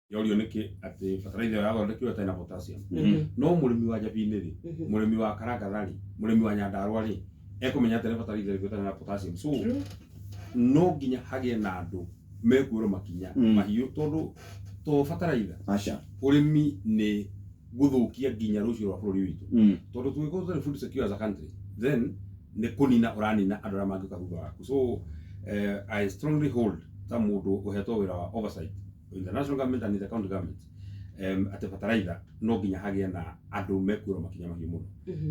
yorio niki ati fertilizer yago ndikio tena potassium no murimi wa Njabini ri murimi wa Karagathari murimi wa Nyandarua ri ekumenya ati fertilizer ndikio tena potassium so no nginya hagie na andu mekuro makinya mahiu tondu to fertilizer urimi ni guthukia nginya rucio rwa bururi witu tondu twiko food secure as a country then ni kunina uranina andu aria mangika thutha waku so I strongly hold ta mundu uhetwo wira wa oversight in the national government and in the county government at the fertilizer no nginya hagie na andu mekuro makinya mahiu muno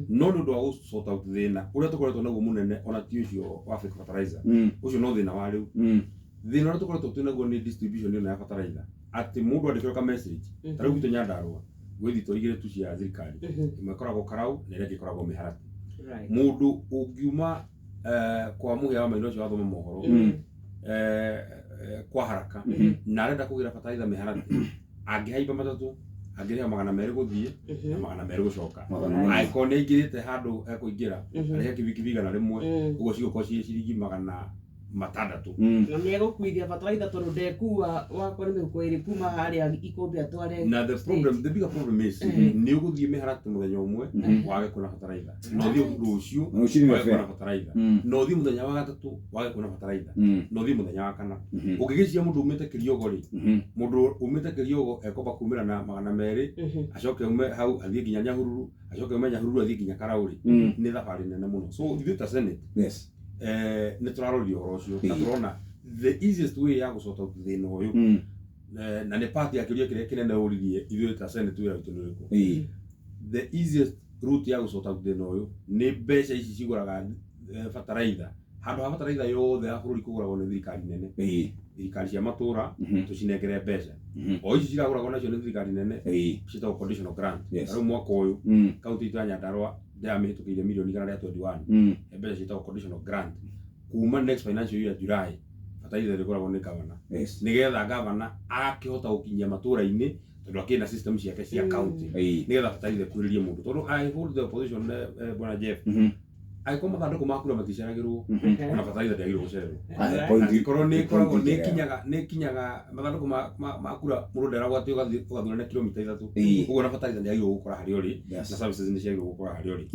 no ndu wa sort out thina uria tukoretwo naguo munene ona ti ucio wa fertilizer ucio no thina wa riu thina uria tukoretwo tunaguo ni distribution ya fertilizer ati mundu andikira ka message tariu gitu Nyandarua gwithi toigire tu cia thirikari imwe koragwo Karau na iria ikoragwo Miharati mundu ungiuma kwa muhia wa maino cio wathoma mohoro kwa haraka na arenda kugira fertilizer Miharati angihaiba matatu angiriha 200 guthie na 200 gucoka aikone ingirite handu ekuingira arihe kibikibigana rimwe ugo cigoko ciringi 600 na niego kuithia fertilizer tondu ndekuwa wakwa ni mihuko iri kuma haria ikumbi atware na the bigger problem is ni uguthie Miharati muthenya umwe wage kuna fertilizer no thio rucio wage kuna fertilizer no thio muthenya wa gatatu wage kuna fertilizer no thio muthenya wa kana ugigicia mundu umite Kiriogo ri mundu umite Kiriogo ekoba kumira na 200 acoke ume hau athie nginya Nyahururu acoke ume Nyahururu athie nginya Karauri ni thabari nene muno so ithuĩ ta Senate ni turarori uhoro ucio na turona the easiest way ya gucota thina uyu na ni party ya kiria kiria kinene uririe ithuĩ ta Senate wira witu niriku the easiest route ya gucota thina uyu ni mbeca ici ciguraga fertilizer handu ha fertilizer yothe ya bururi kuguragwo ni thirikari nene thirikari cia matura tucinengere mbeca o ici ciraguragwo nacio ni thirikari nene citagwo conditional grant riu mwaka uyu county itu ya Nyandarua ndamihitukiire milioni 121 mbeca citagwo conditional grant kuma next financial year July fertilizer ikoragwo ni governor nigetha governor akihota gukinyia matura-ini tondu akina system ciake cia county nigetha fertilizer kuririe mundu tondu I hold the position bwana Jeff aiko mathanduku makura maticeragirwo ona fertilizer ndiagirwo gucererwo ikorwo ni koragwo ni kinyaga mathanduku makura mundu nderagwo ati ugathura na kilomita 3 uguo na fertilizer ndiagirwo gukora hari uri na services ni ciagirwo gukora hari uri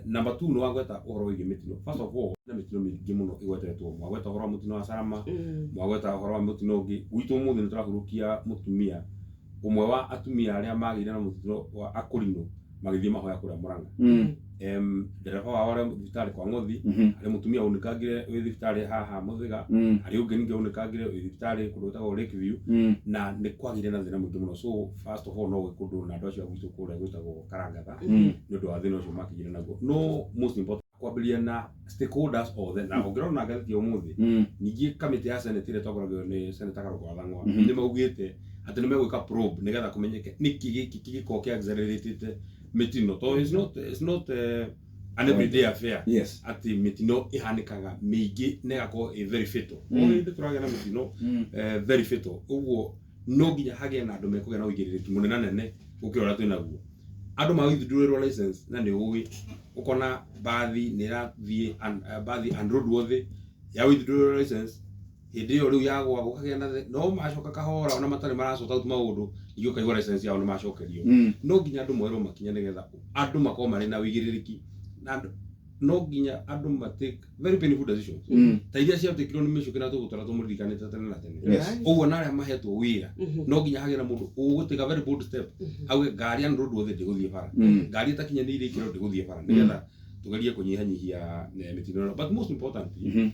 number 2 no wagweta uhoro wigi mitino first of all na mitino mingi muno igwetetwo mwagweta uhoro wa mutino wa Sarama mwagweta uhoro wa mutino ungi gwitu muthi ni turahurukia mutumia umwe wa atumia aria magire na mutino wa Akurino magithie mahoya kuria Murang'a ndereba wa wale thibitari kwa Ngothi ari mutumia unikagire wi thibitari haha Muthiga ari ungi ninge unikagire wi thibitari kundu gwetagwo Lakeview na ni kwagire na thina mwingi muno so first of all no gwikundu na andu acio gwitu kuria gwetagwo Karangatha ni undu wa thina ucio makigire naguo no most important kwambiria na stakeholders othe na ungirona ngathiti umuthi ningi kamiti ya Senate ile togoragio ni Senator Karungo Athang'wa ni maugite ati ni megwika probe nigetha kumenyeke niki giki kigiko kia accelerated mitino to is not an everyday affair ati mitino ihanikaga mingi negako very fatal ndi turagia na mitino very fatal uguo no nginya hage na andu mekugia na uigiriri munene nene ukirora twinaguo andu ma withdraw license na ni ugi ukona bathi ni rathie bathi and road wothe ya withdraw license hindi yo riu yagwa gukagia na no macoka kahora ona matari maracota out maundu iyo kaigwa license yao ni macokerio no nginya andu mwero makinya nigetha andu makoma mari na wigiririki na no nginya andu matake very painful decisions ta iria cia tekiro ni mico kina tugutara tumurikanite tene na tene uguo na aria mahetwo wira no nginya hagira mundu uguteka very bold step auge ngari and road wothe ndiguthie bara ngari itakinya ni irikiro ndiguthie bara nigetha tugerie kunyihanyihia mitino but most importantly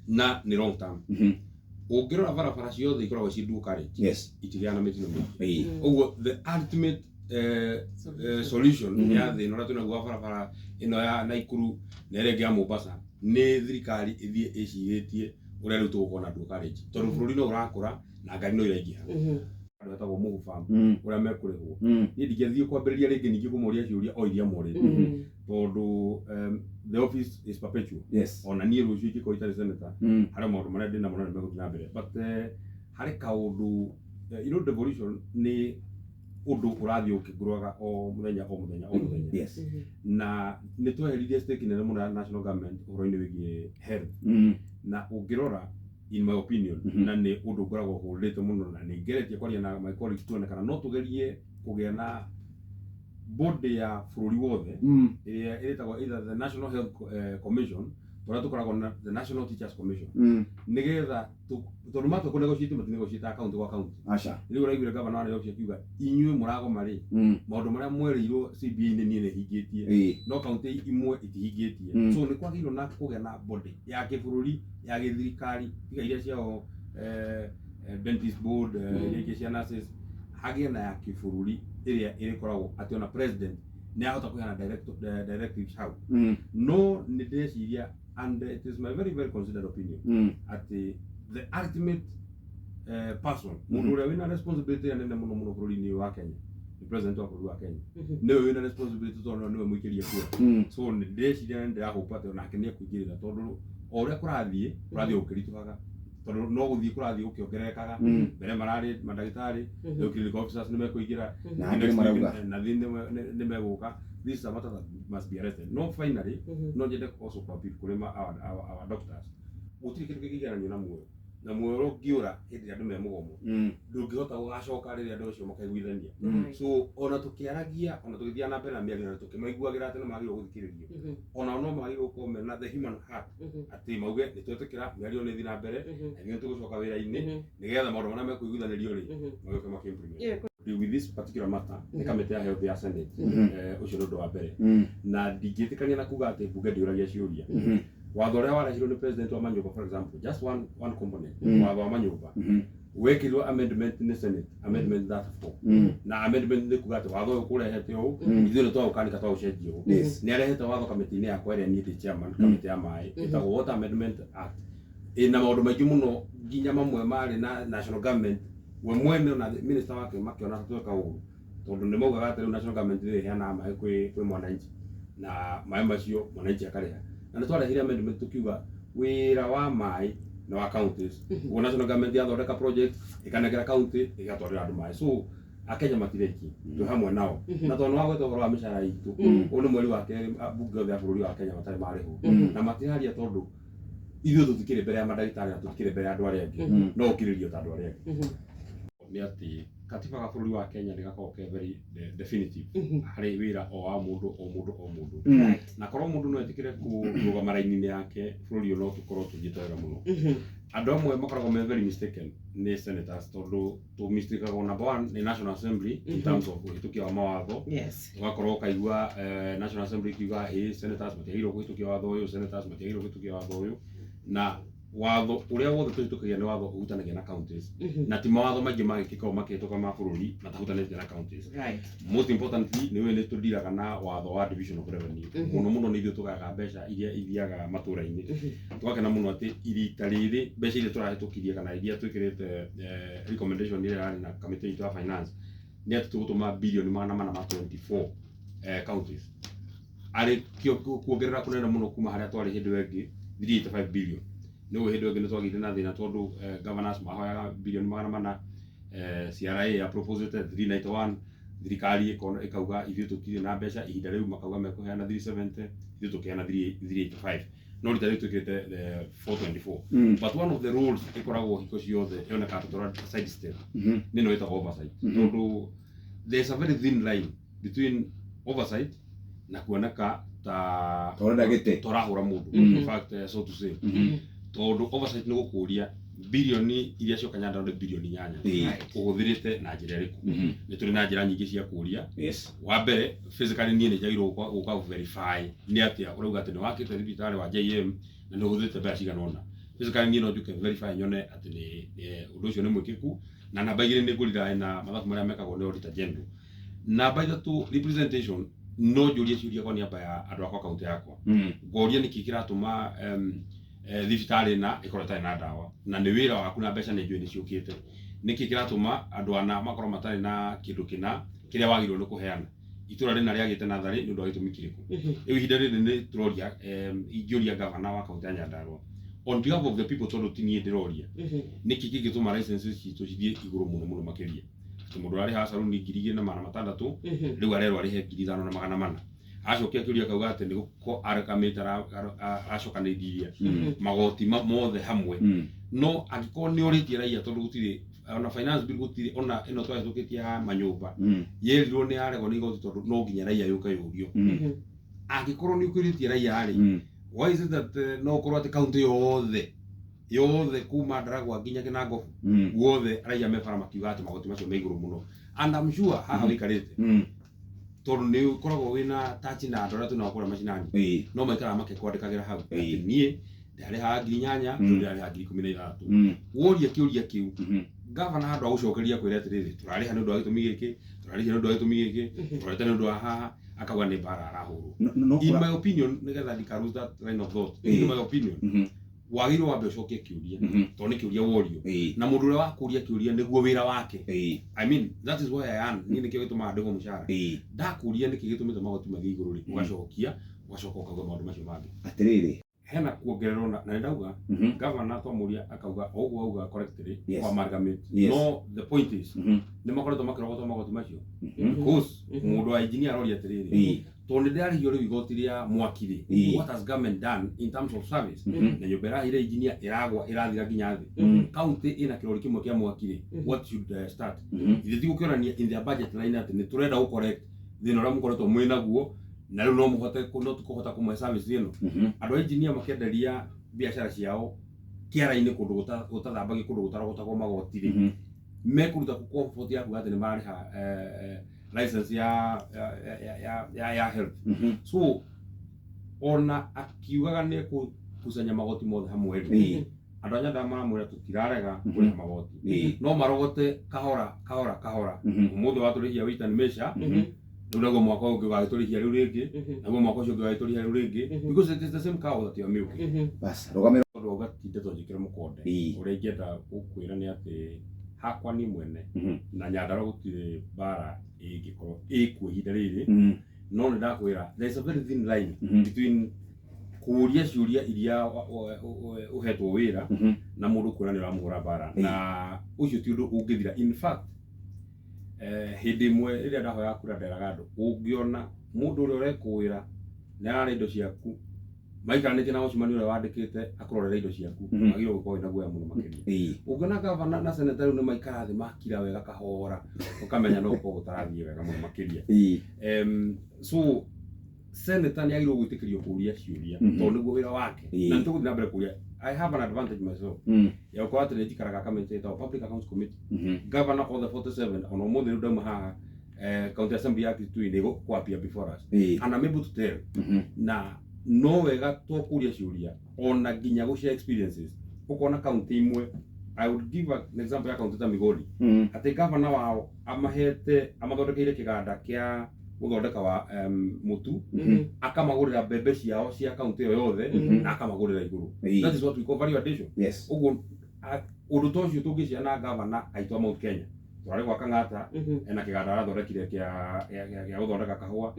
na ni long term ungirora barabara ciothe ikoragwo ci dual carriage itigiana mitino mingi uguo the ultimate solution ya thina uria tunaguo barabara ino ya Naikuru na iria ya Mombasa ni thirikari ithie iciritie uria riu tugukona dual carriage tondu bururi no urakura na ngari no iraingiha andu etagwo Mungu Farm uria mekurihwo ni ndingethie kwambiriria ringi ningi kumuria ciuria o iria morite tondu the office is perpetual ona nie rucio ikiko itari senator hari maundu maria ndina mona meguthina mbere but hari kaundu devolution ni undu urathie ukiguruaga o muthenya na nitweherithie stake nene muno national government uhoro-ini wigie health na ungirora in my opinion na nĩ ũndũ ngoragwo hũrĩte mũno na nĩ ngeretie kwaria na my colleagues tuone kana no tũgerie kũgĩa na body ya bũrũri wothe ĩrĩa ĩretagwo either the National Health Commission tũrĩa tũkoragwo na the National Teachers Commission nĩgetha tondũ matua kũnegotiate matinegotiate account gwa account rĩu ũraiguire gavana wa Nairobi akiuga inyuĩ mũragoma rĩ maũndũ marĩa mwerĩirwo CBA-inĩ niĩ nĩhingĩtie no kaunti imwe itihingĩtie so nĩ kwagĩrĩirwo na kũgĩa na body ya kĩbũrũri ya gĩthirikari tiga iria ciao dentist board iria cia nurses hagĩe na ya kĩbũrũri ĩrĩa ĩrĩkoragwo atĩ ona president nĩ ahota kũheana directives hau no nĩ ndĩreciria and it is my very very considered opinion at the ultimate person mũndũ ũrĩa wĩna responsibility nene mũno mũno bũrũri-inĩ wa Kenya the president wa bũrũri wa Kenya nĩwe wĩna responsibility tondũ nĩwe mũikĩria kura so nĩ ndĩreciria nĩ ndĩrahope atĩ onake nĩ ekũingĩrĩra tondũ o ũrĩa kũrathiĩ ũkĩritũhaga tondũ no gũthiĩ kũrathiĩ ũkĩongererekaga mbere mararĩ mandagĩtarĩ rĩu clinical officers nĩ mekũingĩra na nĩ megũka these are matters that must be arrested no finally no nyende also to appeal kũrĩ our doctors gũtirĩ kĩndũ kĩngĩgeranio na muoyo ũngĩũra hĩndĩ ĩrĩa andũ me mũgomo ndũngĩhota gũgacoka rĩrĩa andũ acio makaiguithania so ona tũkĩaragia ona tũgĩthiĩ na mbere na mĩario na tũkĩmaiguagĩra atĩ nĩ magĩrĩirwo gũthikĩrĩrio ona no magĩrĩirwo gũkorwo mena the human heart atĩ mauge nĩ twetĩkĩra mĩario nĩ thiĩ na mbere na nĩ tũgũcoka wĩra-inĩ nĩgetha maũndũ marĩa mekũiguithanĩrio rĩ magĩũke makĩimplement with this particular matter nĩ kamĩtĩ ya health ya Senate ũcio nĩ ũndũ wa mbere na ndingĩtĩkania na kuga atĩ mbunge ndĩũragia ciũria watho ũrĩa warehirwo nĩ president wa Manyũmba for example just one component watho wa Manyũmba wekirwo amendment nĩ Senate amendment 34 na amendment nĩ kuga atĩ watho ũyũ kũrehete ũũ ithuĩ nĩ twaũkanĩka twaũcenjia ũũ nĩ arehete watho kamĩtĩ-inĩ yakwa ĩrĩa niĩ ndĩ chairman kamĩtĩ ya maĩ ĩtagwo Water Amendment Act ĩna maũndũ maingĩ mũno nginya mamwe marĩ na national government we mwene na minister wake makĩona tweka ũũ tondũ nĩ maugaga atĩ rĩu national government nĩ ĩheanaga maĩ kwĩ mwananchi na maĩ macio mwananchi akarĩha na nĩ twarehire amendment tukiuga wĩra wa maĩ na wa counties wo national government yathondeka project ikanegera county igatwarĩra andũ maĩ so akenya matireki twĩ hamwe nao na tondũ wa gweta ũhoro wa mĩcara itũ ũyũ nĩ mweri wa kerĩ mbunge yothe ya bũrũri wa Kenya matarĩ marĩhwo na matiraria tondũ ithuĩ tũtikĩrĩ mbere ya mandagĩtarĩ na tũtikĩrĩ mbere ya andũ arĩa angĩ no ũkirĩrio ta andũ arĩa angĩ nĩ atĩ katiba ga bũrũri wa Kenya nĩ gakoragwo ke very definitive harĩ wĩra o wa mũndũ na korwo mũndũ no etĩkĩre kũrũgama raini-inĩ yake bũrũri ũyũ no tũkorwo tũthiĩte wega mũno andũ amwe makoragwo me very mistaken nĩ senators tondũ tũmistakagwo number one nĩ National Assembly in terms of ũhĩtũkia wa mawatho ũgakorwo ũkaigua National Assembly ikiuga senators matiagĩrĩirwo kũhĩtũkia watho ũyũ senators matiagĩrĩirwo kũhĩtũkia watho ũyũ na watho ũrĩa wothe tũhĩtũkagia nĩ watho ũhutanagia na counties na ti mawatho maingĩ magĩkĩkaga makĩhĩtũka ma bũrũri matahutanĩtie na counties most importantly nĩ nĩ tũndiraga na watho wa division of revenue mũno nĩ ithuĩ tũgaga mbeca iria ithiaga matũũra-inĩ tũgakena mũno atĩ irita rĩrĩ mbeca iria tũrahĩtũkirie kana iria twĩkĩrĩte recommendation iria yarĩ na kamĩtĩ itũ ya finance nĩ atĩ tũgũtũma birioni 424 counties arĩ kuongerera kũnene mũno kuma harĩa twarĩ hĩndĩ ĩyo ĩngĩ 385 billion nĩ hĩndĩ ĩngĩ nĩ twagĩire na thĩna tondũ governors mahoyaga birioni 400 CRA ya proposed 391 thirikari ĩkauga ithuĩ tũtirĩ na mbeca ihinda rĩu makauga mekũheana 370 ithuĩ tũkĩheana 385 no rita rĩu twĩkĩte 424 but one of the rules ĩkoragwo hingo ciothe yonekaga tũtwara side step nĩ no ĩtagwo oversight tondũ there's a very thin line between oversight na kuoneka ta tũrahũra mũndũ in fact so to say tondũ oversight nĩ gũkũria birioni iria cioka nyandano birioni 8 ũhũthĩrĩte na njĩra ĩrĩkũ nĩ tũrĩ na njĩra nyingĩ cia kũria wa mbere physically niĩ nĩ njagĩrĩirwo gũka verify nĩ atĩa ũrauga atĩ nĩ wakĩte thibitarĩ wa JM na nĩ ũhũthĩrĩte mbeca cigana ũna physically niĩ no njuke verify nyone atĩ ũndũ ũcio nĩ mwĩkĩku na namba igĩrĩ nĩ ngũrira na mathabu marĩa mekagwo nĩ auditor general namba ithatũ representation no njũrie ciũria kwa niaba ya andũ akwa kaunti yakwa ngoria nĩkĩ kĩratũma thibitarĩ na ĩkorwo ĩtarĩ na ndawa na nĩ wĩra waku na mbeca nĩ njũĩ nĩ ciũkĩte nĩkĩ kĩratũma andũ ana makorwo matarĩ na kĩndũ kĩna kĩrĩa wagĩrĩirwo nĩ kũheana itũra rĩna rĩagĩte natharĩ nĩ ũndũ wa gĩtũmi kĩrĩkũ rĩu ihinda rĩrĩ nĩ tũroria ingĩũria gavana wa kaunti ya Nyandarua on behalf of the people tondũ ti niĩ ndĩroria nĩkĩ kĩngĩtũma licenses citũ cithiĩ igũrũ mũno makĩria mũndũ ararĩha saruni 2,600 rĩu arerwo arĩhe 5,400 acokia kiuria kauga ati ni ko arakamite acokanĩrĩria magoti mothe hamwe no angĩkorwo nĩ ũrĩtie raia tondũ gũtirĩ ona finance bill gũtirĩ ona ĩno twahĩtũkĩtie ya manyũmba yerirwo nĩ yaregwo nĩ igoti tondũ no nginya raia yũke yũrio angĩkorwo nĩ ũkĩrĩtie raia rĩ why is it that no ũkorwo atĩ kaunti yothe kuma Ndaragwa nginya Kinangofu guothe raia mebara makiuga atĩ magoti macio me igũrũ mũno and I'm sure haha wĩikarĩte tondũ nĩ ũkoragwo wĩna touch na andũ arĩa twĩnao kũrĩa macinani no maikaraga makekwandĩkagĩra hau atĩ niĩ ndarĩhaga 8,000 ndarĩhaga 16,000 woria kĩũria kĩu gavana handũ ha gũcokeria kwĩra atĩrĩrĩ tũrarĩha nĩ ũndũ wa gĩtũmi gĩkĩ tũrarĩha nĩ ũndũ wa gĩtũmi gĩkĩ tũrarĩha nĩ ũndũ wa haha akauga nĩ mbara arahũrwo in my opinion nĩgetha ndikarute that line of thought in my opinion wagĩrĩirwo wambe ũcokie kĩũria tondũ nĩ kĩũria worio na mũndũ ũrĩa wakũria kĩũria nĩguo wĩra wake I mean that is why I am niĩ nĩkĩo gĩtũmaga ndĩhwo mũcara ndakũria nĩkĩ gĩtũmĩte magoti mathiĩ igũrũ rĩ ũgacokia ũgacoka ũkauga maũndũ macio mangĩ atĩrĩrĩ hena kuongererwo na nĩndauga governor twamũria akauga ũguo auga correctly kwa amalgamate no the point is nĩ makoretwo makĩrogotwo magoti macio because mũndũ wa engineer aroria atĩrĩrĩ tondũ nĩ ndĩrarĩhio rĩu igoti rĩa mwaki rĩ what has government done in terms of service na nyũmba ĩrahire engineer ĩragwa ĩrathira nginya thĩ county ĩna kĩrori kĩmwe kĩa mwaki rĩ what should start ithe tigũkĩonania in their budget line atĩ nĩ tũrenda gũ correct thĩna ũrĩa mũkoretwo mwĩ naguo na rĩu no mũhote no tũkũhota kũmwe service ĩno andũ a engineer makĩenderia biacara ciao kĩara-inĩ kũndũ gũtathambagia kũndũ gũtarogotagwo magoti rĩ mekũruta comfort ya kuga atĩ nĩ mararĩha license ya health so ona akiugaga nĩ kũkusanya magoti mothe hamwe rĩ andũ a Nyandarua maramwĩra tũtirarega kũrĩha magoti no marogote kahora ũmũthĩ watũrĩhia Western Measure rĩu naguo mwaka ũngĩ ũgagĩtũrĩhia rĩu rĩngĩ naguo mwaka ũcio ũngĩ ũgagĩtũrĩhia rĩu rĩngĩ because it is the same cow that you are milking bas rũgamĩrĩra tondũ ũgatinde tũnjĩkĩre mũkonde ũrĩa ingĩenda gũkwĩra nĩ atĩ hakwa niĩ mwene na Nyandarua gũtirĩ mbara ĩngĩkorwo ĩkuo ihinda rĩrĩ no nĩ ndakwĩra there is a very thin line between kũria ciũria iria ũhetwo wĩra na mũndũ kwĩra nĩ ũramũhũra mbara na ũcio ti ũndũ ũngĩthira in fact hĩndĩ ĩmwe rĩrĩa ndahoya kura nderaga andũ ũngĩona mũndũ ũrĩa ũrekũĩra nĩ ararĩ indo ciaku maikaranĩtie na mũcemanio ũrĩa wandĩkĩte akũrorera indo ciaku wagĩrĩirwo gũkorwo wĩna guoya mũno makĩria ũngĩona gavana na seneta rĩu nĩ maikara thĩ makira wega kahora ũkamenya no gũkorwo gũtarathiĩ wega mũno makĩria so seneta nĩ agĩrĩirwo gwĩtĩkĩrio kũria ciũria tondũ nĩguo wĩra wake na nĩ tũgũthiĩ na mbere kũria I have an advantage myself ya gũkorwo atĩ nĩ njikaraga kamĩtĩ ĩtagwo Public Accounts Committee governor all the 47 ona ũmũthĩ rĩu ndauma haha County Assembly Act 2 nĩ gũkwapia before us and I'm able to tell na no wega tũkũria ciũria ona nginya gũshare experiences ũkona county imwe I would give an example ya county ta Migori atĩ governor wao amathondekeire kĩganda kĩa gũthondeka wa mũtu akamagũrĩra mbembe ciao cia county ĩyo yothe na akamagũrĩra igũrũ that is what we call value addition ũguo ũndũ ta ũcio tũngĩcia na governor aitũ a Mount Kenya twarĩ gwa Kang'ata ena kĩganda arathondekire gĩa gũthondeka kahũa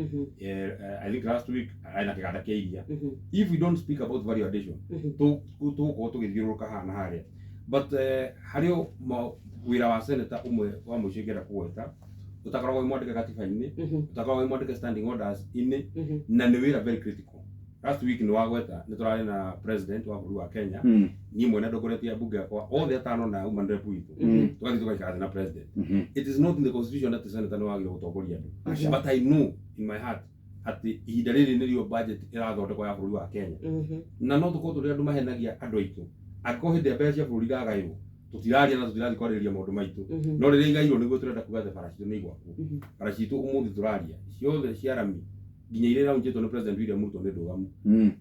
I think last week ena kĩganda kĩa iria if we don't speak about value addition tũgũkorwo tũgĩthiũrũrũka haha na harĩa but harĩ wĩra wa senator ũmwe wa mũico ingĩenda kũgweta utakoragwo mwandĩke katiba-inĩ utakoragwo mwandĩke standing orders inĩ na nĩ wĩra very critical last week nĩ wagweta nĩ tũrarĩ na president wa bũrũri wa Kenya niĩ mwene ndongoretie bunge yakwa othe atano na human rep witũ tũgathiĩ tũgaikara na president it is not in the constitution that the senator nĩ wagĩrĩirwo gũtongoria andũ but I know in my heart atĩ ihinda rĩrĩ nĩrĩo budget ĩrathondekwo ya bũrũri wa Kenya na no tũkorwo tũrĩ andũ mahenagia andũ aitũ angĩkorwo hĩndĩ ya mbeca cia bũrũri iragaywo tutiraria na tutirathiĩ kwarĩrĩria maũndũ maitũ no rĩrĩa igairwo nĩguo tũrenda kuga atĩ bara citũ nĩ igwaku bara citũ ũmũthĩ tũraria ciothe cia rami nginya irĩa raunjĩtwo nĩ president William Ruto nĩ ndũgamu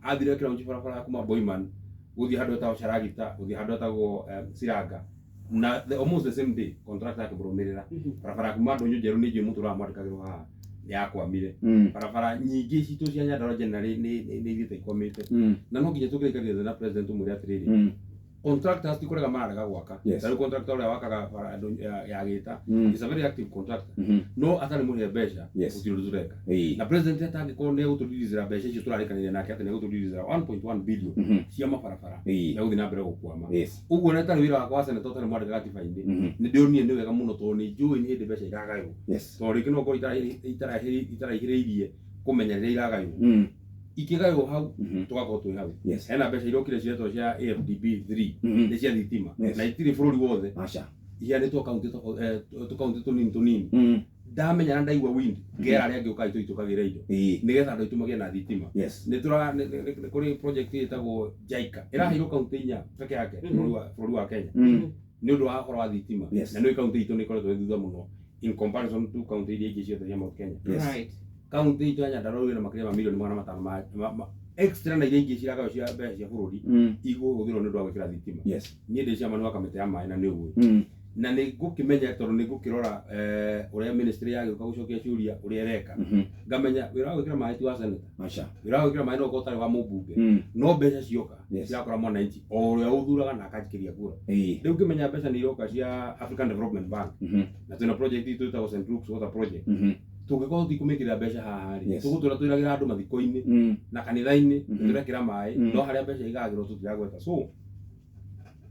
athire kĩraunji barabara ya kuma Boiman gũthiĩ handũ hetagwo Charagita gũthiĩ handũ hetagwo Siranga na almost the same day contractor akĩmũrũmĩrĩra barabara kuma Ndũnyũ Njerũ nĩ njũĩ mũtũ ũramwandĩkagĩrwo haha yakwamire barabara nyingĩ citũ cia Nyandarua generally nĩ ithiĩte ikomete na no nginya tũgĩikarĩre na president ũmũrĩa atĩrĩrĩ contractors tikurega marega gwaka tari contractor ũrĩa wakaga ya gĩta is a very active contractor no atarĩ mũrĩhe mbeca gũtirĩ tureka na president atangĩkorwo nĩ egũtũriricĩra mbeca icio tũrarĩkanĩire nake atĩ nĩ egũtũriricĩra 1.1 billion cia mabarabara na gũthiĩ na mbere gũkwama ũguo nĩ tarĩ wĩra wakwa wa senator ũtarĩ mwandĩke gatiba-inĩ nĩ ndĩonire nĩ wega mũno tondũ nĩ njũĩ nĩ hĩndĩ mbeca iragaywo tondũ rĩngĩ no gũkorwo itaraihĩrĩirie kumenyerera iragayo ikigayo hau tugakorwo twi hau hena mbeca irokire ciretwo cia AFDB 3 nĩ cia thitima na itirĩ bũrũri wothe iheanĩtwo kaũntĩ tũnini ndamenya na ndaigua wind ngera arĩa angĩ ũkai tũitũkagĩra indo nĩgetha andũ aitũ magĩe na thitima nĩ kũrĩ project ĩtagwo JICA ĩraheirwo kaũntĩ 4 peke yake bũrũri wa Kenya nĩ ũndũ wa ũhoro wa thitima na nĩ kaũntĩ itũ nĩ ĩkoretwo ĩthutha mũno in comparison to kaũntĩ iria ingĩ ciothe cia Mount Kenya kaũntĩ itũ ya Nyandarua ĩna makĩria ma milioni 500 extra na iria ingĩ ciragayo cia mbeca cia bũrũri igũhũthĩrwo nĩ ũndũ wa gwĩkĩra thitima niĩ ndĩ ciamani wa kamĩtĩ ya maĩ na nĩ ũĩ na nĩ ngũkĩmenya tondũ nĩ ngũkĩrora ũrĩa ministry yagĩũka gũcokia ciũria ũrĩa ĩreka ngamenya wĩra wa gwĩkĩra maĩ ti wa senator wĩra wa gwĩkĩra maĩ no ũkorwo ũtarĩ wa mũmbunge no mbeca cioka cirakora mwananchi o ũrĩa ũthuraga na akajikĩria kura rĩu ngĩmenya mbeca nĩ iroka cia African Development Bank na twĩna project itũ ĩtagwo St. Luke's Water Project tũngĩkorwo tũtikũmĩkĩra mbeca haha rĩ tũgũtũra twĩragĩra andũ mathiko-inĩ na kanitha-inĩ tũrekĩra maĩ no harĩa mbeca igagĩrwo tũtiragweta so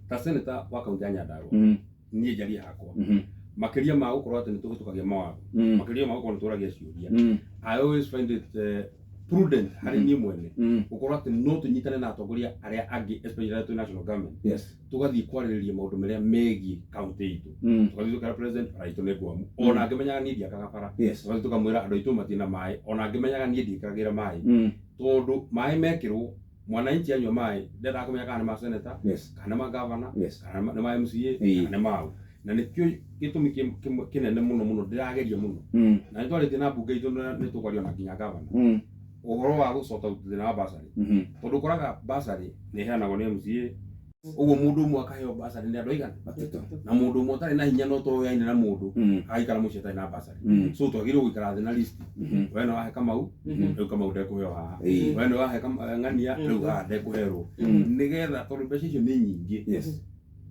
ta senator wa kaũntĩ ya Nyandarua niĩ njarie hakwa makĩria ma gũkorwo atĩ nĩ tũhĩtũkagia mawatho makĩria ma gũkorwo nĩ tũragia ciũria I always find it prudent harĩ niĩ mwene gũkorwo atĩ no tũnyitane na atongoria arĩa angĩ especially to national government tũgathiĩ kwarĩrĩria maũndũ marĩa megiĩ kaũntĩ itũ tũgathiĩ tũkera president right nĩ ngwamu ona ngĩmenyaga niĩ ndiakaga bara tũgathiĩ tũkamwĩra andũ aitũ matirĩ na maĩ ona ngĩmenyaga niĩ ndiĩkagĩra maĩ tondũ maĩ mekĩrwo mwananchi anyua maĩ ndendaga kũmenya kana nĩ ma senator kana nĩ ma governor kana nĩ ma MCA kana nĩ mau na nĩkĩo gĩtũmi kĩnene mũno ndĩrageria mũno na nĩ twarĩtie na mbunge itũ nĩ tũkwaria na nginya governor ũhoro wa gũcota thĩna wa basarĩ tondũ ũkoraga basarĩ nĩ ĩheanagwo nĩ MCA ũguo mũndũ ũmwe akaheo basarĩ nĩ andũ aigana na mũndũ ũmwe ũtarĩ na hinya no tũoyaine na mũndũ agaikara mũciĩ atarĩ na basarĩ so twagĩrĩirwo gũikara thĩ na list we nĩ wahe Kamau rĩu Kamau ndekũheo haha we nĩ wahe Ng'ania rĩu haha ndekũherwo nĩgetha tondũ mbeca icio nĩ nyingĩ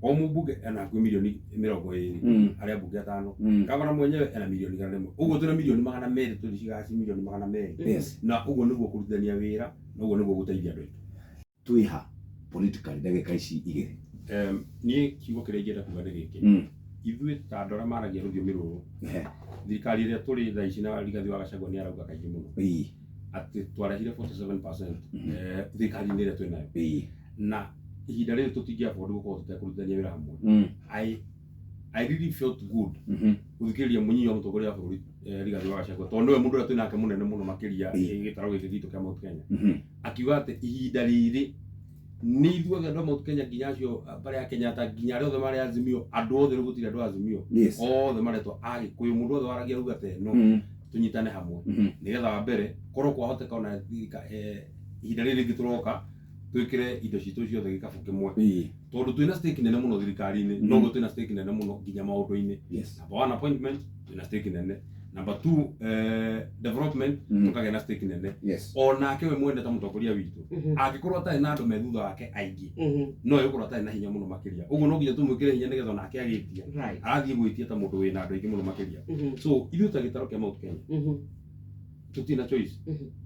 o mũmbunge ena hakuhĩ milioni 20 arĩa mbunge 5 gavana mwenyewe ena milioni 100 ũguo twĩna milioni 200 tũricigaci milioni 200 na ũguo nĩguo kũrutithania wĩra na ũguo nĩguo gũteithia andũ aitũ twĩha politically ndagĩka ici igĩrĩ niĩ kiugo kĩrĩa ingĩenda kuga nĩ gĩkĩ ithuĩ ta andũ arĩa maragia rũthiomi rũrũ thirikari ĩrĩa tũrĩ thaa ici na Rigathi wa Gachagua nĩ arauga kaingĩ mũno atĩ twarehire 47% thirikari-inĩ ĩrĩa twĩnayo na ihinda rĩrĩ tũtingĩabondi gũkorwo tũtekũrutithania wĩra hamwe I really felt good gũthikĩrĩria mũnyinyi wa mũtongoria wa bũrũri Rigathi wa Gachagua tondũ nĩwe mũndũ ũrĩa twĩnake mũnene mũno makĩria gĩtarũ gĩkĩ gitũ kĩa Mount Kenya akiuga atĩ ihinda rĩrĩ nĩ ithuothe andũ a Mount Kenya nginya acio barĩa Kenyatta nginya arĩa othe marĩ Azimio andũ othe rĩu gũtirĩ andũ a Azimio othe maretwo Agĩkũyũ mũndũ othe waragia ruga ta ĩno tũnyitane hamwe nĩgetha wa mbere korwo kwahoteka ona ihinda rĩrĩ rĩngĩ tũroka twĩkĩre indo citũ ciothe gĩkabũ kĩmwe tondũ twĩna stake nene mũno thirikari-inĩ noguo twĩna stake nene mũno nginya maũndũ-inĩ number 1 appointment twĩna stake nene number 2 development tukagĩa na stake nene onake we mwene ta mũtongoria witũ angĩkorwo atarĩ na andũ me thutha wake aingĩ no gũkorwo atarĩ na hinya mũno makĩria ũguo no nginya tũmwĩkĩre hinya nĩgetha onake agĩtia arathiĩ gwĩtia ta mũndũ wĩna andũ aingĩ mũno makĩria so ithuĩ ta gĩtarũ kĩa Mount Kenya tũtirĩ choice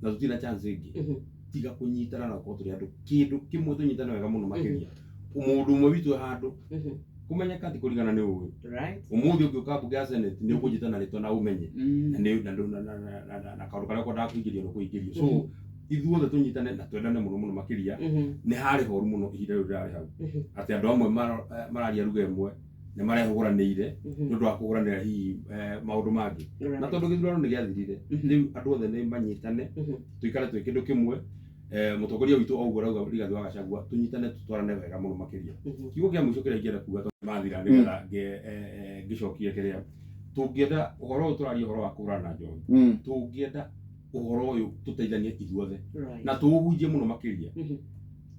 na tũtirĩ chance ĩngĩ tiga kũnyitana na gũkorwo tũrĩ andũ kĩndũ kĩmwe tũnyitane wega mũno makĩria mũndũ ũmwe witũ handũ kũmenyeka ti kũringana nĩ ũĩ ũmũthĩ ũngĩũka mbunge ya senate nĩ ũkũnyitana rĩtwa na ũmenye na kaũndũ karĩa ũkwendaga kũingĩrio nĩ kũingĩrio so ithuothe tũnyitane na twendane mũno makĩria nĩ harĩ horu mũno ihinda rĩu rĩrarĩ hau atĩ andũ amwe mararia ruga ĩmwe nĩ marehũgũranĩire nĩ ũndũ wa kũhũranĩra hihi maũndũ mangĩ na tondũ gĩthurano nĩ gĩathirire rĩu andũ othe nĩ manyitane tũikare twĩ kĩndũ kĩmwe mũtongoria witũ o ũguo rauga Rigathi wa Gachagua tũnyitane tũtwarane wega mũno makĩria kiugo kĩa mũico kĩrĩa ingĩenda kuga mathira nĩgetha ngĩcokie kĩrĩa tũngĩenda ũhoro ũyũ tũraria ũhoro wa kũhũrana na njohi tũngĩenda ũhoro ũyũ tũteithanie ithuothe na tũũhunjie mũno makĩria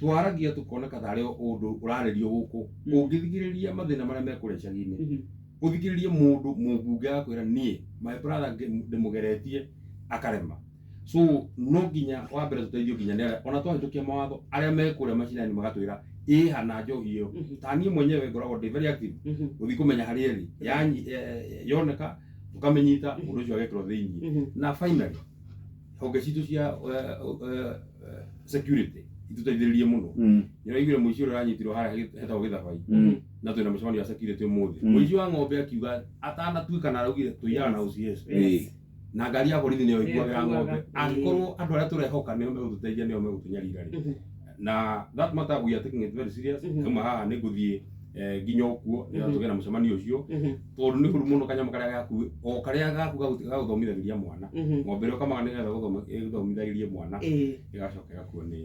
twaragia tũkoneka tarĩ ũndũ ũrarĩrio gũkũ ũngĩthikĩrĩria mathĩna marĩa mekũrĩa icagi-inĩ ũthikĩrĩrie mũndũ mũmbunge akwĩra niĩ my brother ndĩmũgeretie akarema so no nginya wa mbere tũteithio nginya nĩ ona twahĩtũkia mawatho arĩa mekũrĩa macinani magatwĩra hana njohi ĩyo ta niĩ mwenyewe ngoragwo ndĩ very active gũthiĩ kũmenya harĩa ĩrĩ yoneka tũkamĩnyita mũndũ ũcio agekĩrwo thĩinĩ na finally honge citũ cia security itũteithĩrĩrie mũno nĩ waiguire mũici ũrĩa ũranyitirwo harĩa hetagwo Gĩthabai na twĩna mũcemanio wa security ũmũthĩ mũici wa ng'ombe akiuga atanatuĩka na araugire tũiyaga na OCS na ngari ya borithi nĩyo ĩkuagĩra ng'ombe Ĩkuaga, angĩkorwo andũ arĩa tũrehoka nĩo megũtũteithia nĩo megũtũnyarira rĩ na that matter we are taking it very serious kuma haha nĩ ngũthiĩ nginya ũkuo nĩgetha tũgĩe na mũcemanio ũcio tondũ nĩ hũru mũno kanyamũ karĩa gaku o karĩa gaku gagũthomithagĩria mwana ng'ombe ĩrĩa ũkamaga nĩgetha gũthomithagĩrie mwana ĩgacoka ĩgakuo nĩ